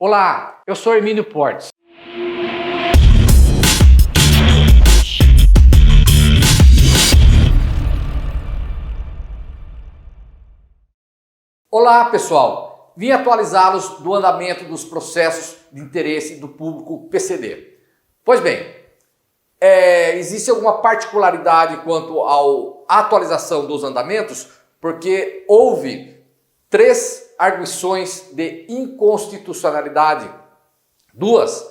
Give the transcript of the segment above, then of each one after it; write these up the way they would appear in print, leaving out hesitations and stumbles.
Olá, eu sou Hermínio Portes. Olá, pessoal. Vim atualizá-los do andamento dos processos de interesse do público PCD. Pois bem, existe alguma particularidade quanto à atualização dos andamentos, porque houve 3 arguições de inconstitucionalidade, 2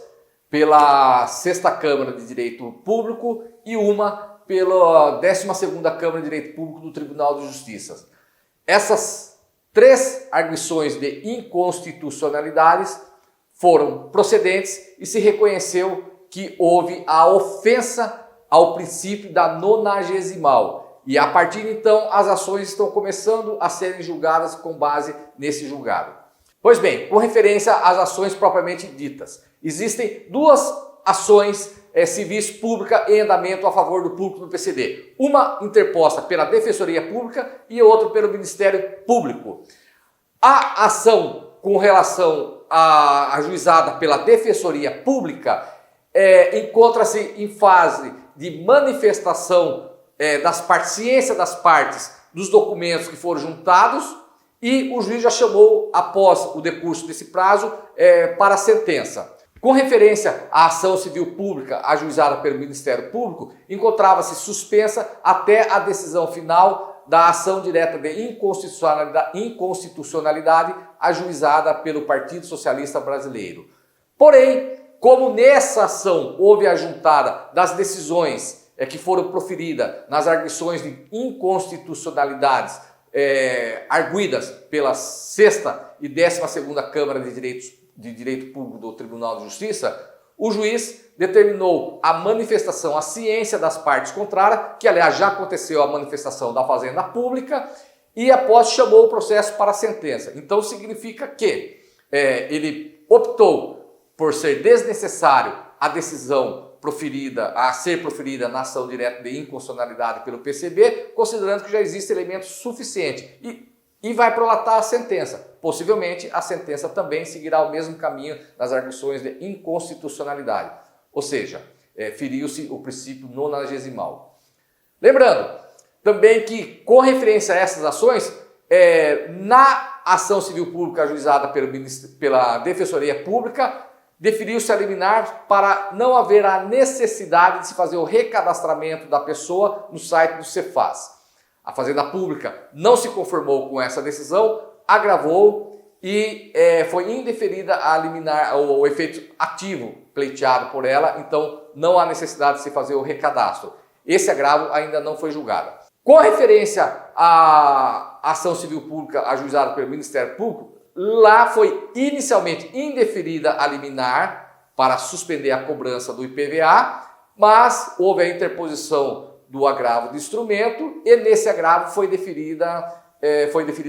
pela 6ª Câmara de Direito Público e uma pela 12ª Câmara de Direito Público do Tribunal de Justiça. Essas 3 arguições de inconstitucionalidades foram procedentes e se reconheceu que houve a ofensa ao princípio da nonagesimal. E a partir de então, as ações estão começando a serem julgadas com base nesse julgado. Pois bem, com referência às ações propriamente ditas, existem 2 ações civis públicas em andamento a favor do público do PCD. Uma interposta pela Defensoria Pública e outra pelo Ministério Público. A ação com relação à ajuizada pela Defensoria Pública encontra-se em fase de manifestação das partes, ciência das partes dos documentos que foram juntados, e o juiz já chamou, após o decurso desse prazo, para a sentença. Com referência à ação civil pública ajuizada pelo Ministério Público, encontrava-se suspensa até a decisão final da ação direta de inconstitucionalidade ajuizada pelo Partido Socialista Brasileiro. Porém, como nessa ação houve a juntada das decisões que foram proferidas nas arguições de inconstitucionalidades arguidas pela 6ª e 12ª Câmara de Direito Público do Tribunal de Justiça, o juiz determinou a manifestação, a ciência das partes contrárias, que aliás já aconteceu a manifestação da Fazenda Pública, e após chamou o processo para a sentença. Então significa que ele optou por ser desnecessário a decisão a ser proferida na ação direta de inconstitucionalidade pelo PCB, considerando que já existe elemento suficiente e vai prolatar a sentença. Possivelmente a sentença também seguirá o mesmo caminho das arguições de inconstitucionalidade, ou seja, feriu-se o princípio nonagesimal. Lembrando também que, com referência a essas ações, na ação civil pública ajuizada pela Defensoria Pública, deferiu-se a liminar para não haver a necessidade de se fazer o recadastramento da pessoa no site do Cefaz. A Fazenda Pública não se conformou com essa decisão, agravou e foi indeferida a liminar o efeito ativo pleiteado por ela, então não há necessidade de se fazer o recadastro. Esse agravo ainda não foi julgado. Com referência à ação civil pública ajuizada pelo Ministério Público, lá foi inicialmente indeferida a liminar para suspender a cobrança do IPVA, mas houve a interposição do agravo de instrumento e nesse agravo foi deferida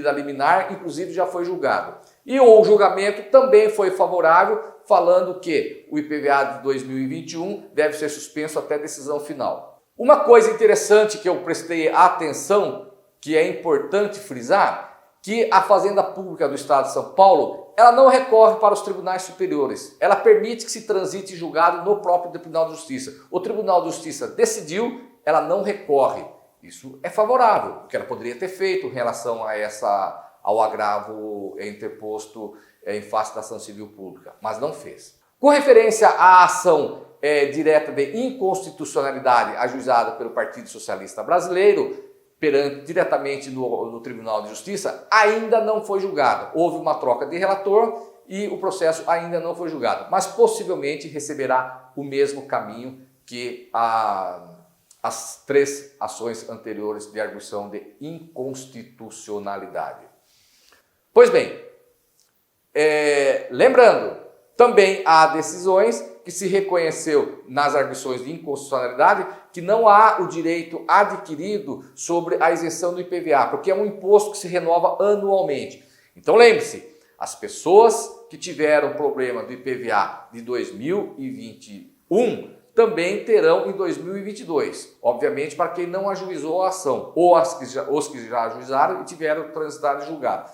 a liminar, inclusive já foi julgado. E o julgamento também foi favorável, falando que o IPVA de 2021 deve ser suspenso até decisão final. Uma coisa interessante que eu prestei atenção, que é importante frisar, que a Fazenda Pública do Estado de São Paulo, ela não recorre para os tribunais superiores. Ela permite que se transite julgado no próprio Tribunal de Justiça. O Tribunal de Justiça decidiu, ela não recorre. Isso é favorável, o que ela poderia ter feito em relação ao agravo interposto em face da ação civil pública, mas não fez. Com referência à ação direta de inconstitucionalidade ajuizada pelo Partido Socialista Brasileiro, diretamente no Tribunal de Justiça, ainda não foi julgado. Houve uma troca de relator e o processo ainda não foi julgado, mas possivelmente receberá o mesmo caminho que as 3 ações anteriores de arguição de inconstitucionalidade. Pois bem, lembrando, também há decisões que se reconheceu nas arguições de inconstitucionalidade que não há o direito adquirido sobre a isenção do IPVA, porque é um imposto que se renova anualmente. Então lembre-se, as pessoas que tiveram problema do IPVA de 2021 também terão em 2022, obviamente para quem não ajuizou a ação, ou os que já ajuizaram e tiveram transitado e julgado.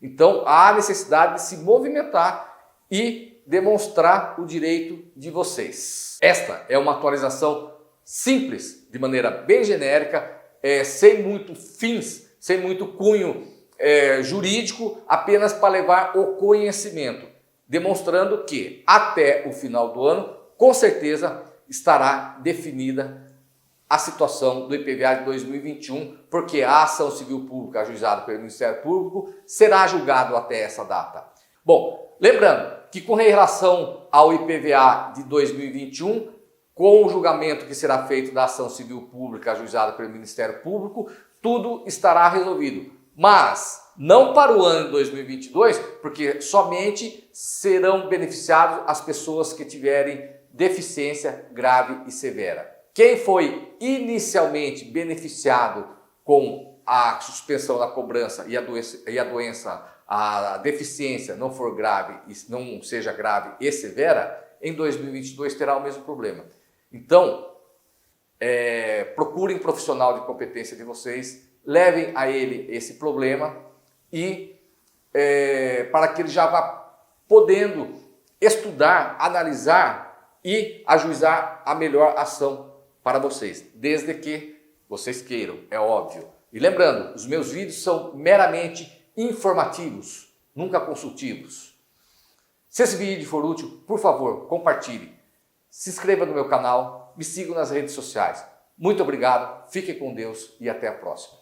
Então há necessidade de se movimentar e demonstrar o direito de vocês. Esta é uma atualização simples, de maneira bem genérica, sem muito fins, sem muito cunho jurídico, apenas para levar o conhecimento, demonstrando que até o final do ano, com certeza, estará definida a situação do IPVA de 2021, porque a ação civil pública ajuizada pelo Ministério Público será julgado até essa data. Bom, lembrando que com relação ao IPVA de 2021, com o julgamento que será feito da ação civil pública ajuizada pelo Ministério Público, tudo estará resolvido. Mas não para o ano de 2022, porque somente serão beneficiados as pessoas que tiverem deficiência grave e severa. Quem foi inicialmente beneficiado com a suspensão da cobrança e a deficiência não for grave, não seja grave e severa, em 2022 terá o mesmo problema. Então, procurem um profissional de competência de vocês, levem a ele esse problema e para que ele já vá podendo estudar, analisar e ajuizar a melhor ação para vocês, desde que vocês queiram, é óbvio. E lembrando, os meus vídeos são meramente informativos, nunca consultivos. Se esse vídeo for útil, por favor, compartilhe. Se inscreva no meu canal, me siga nas redes sociais. Muito obrigado, fiquem com Deus e até a próxima.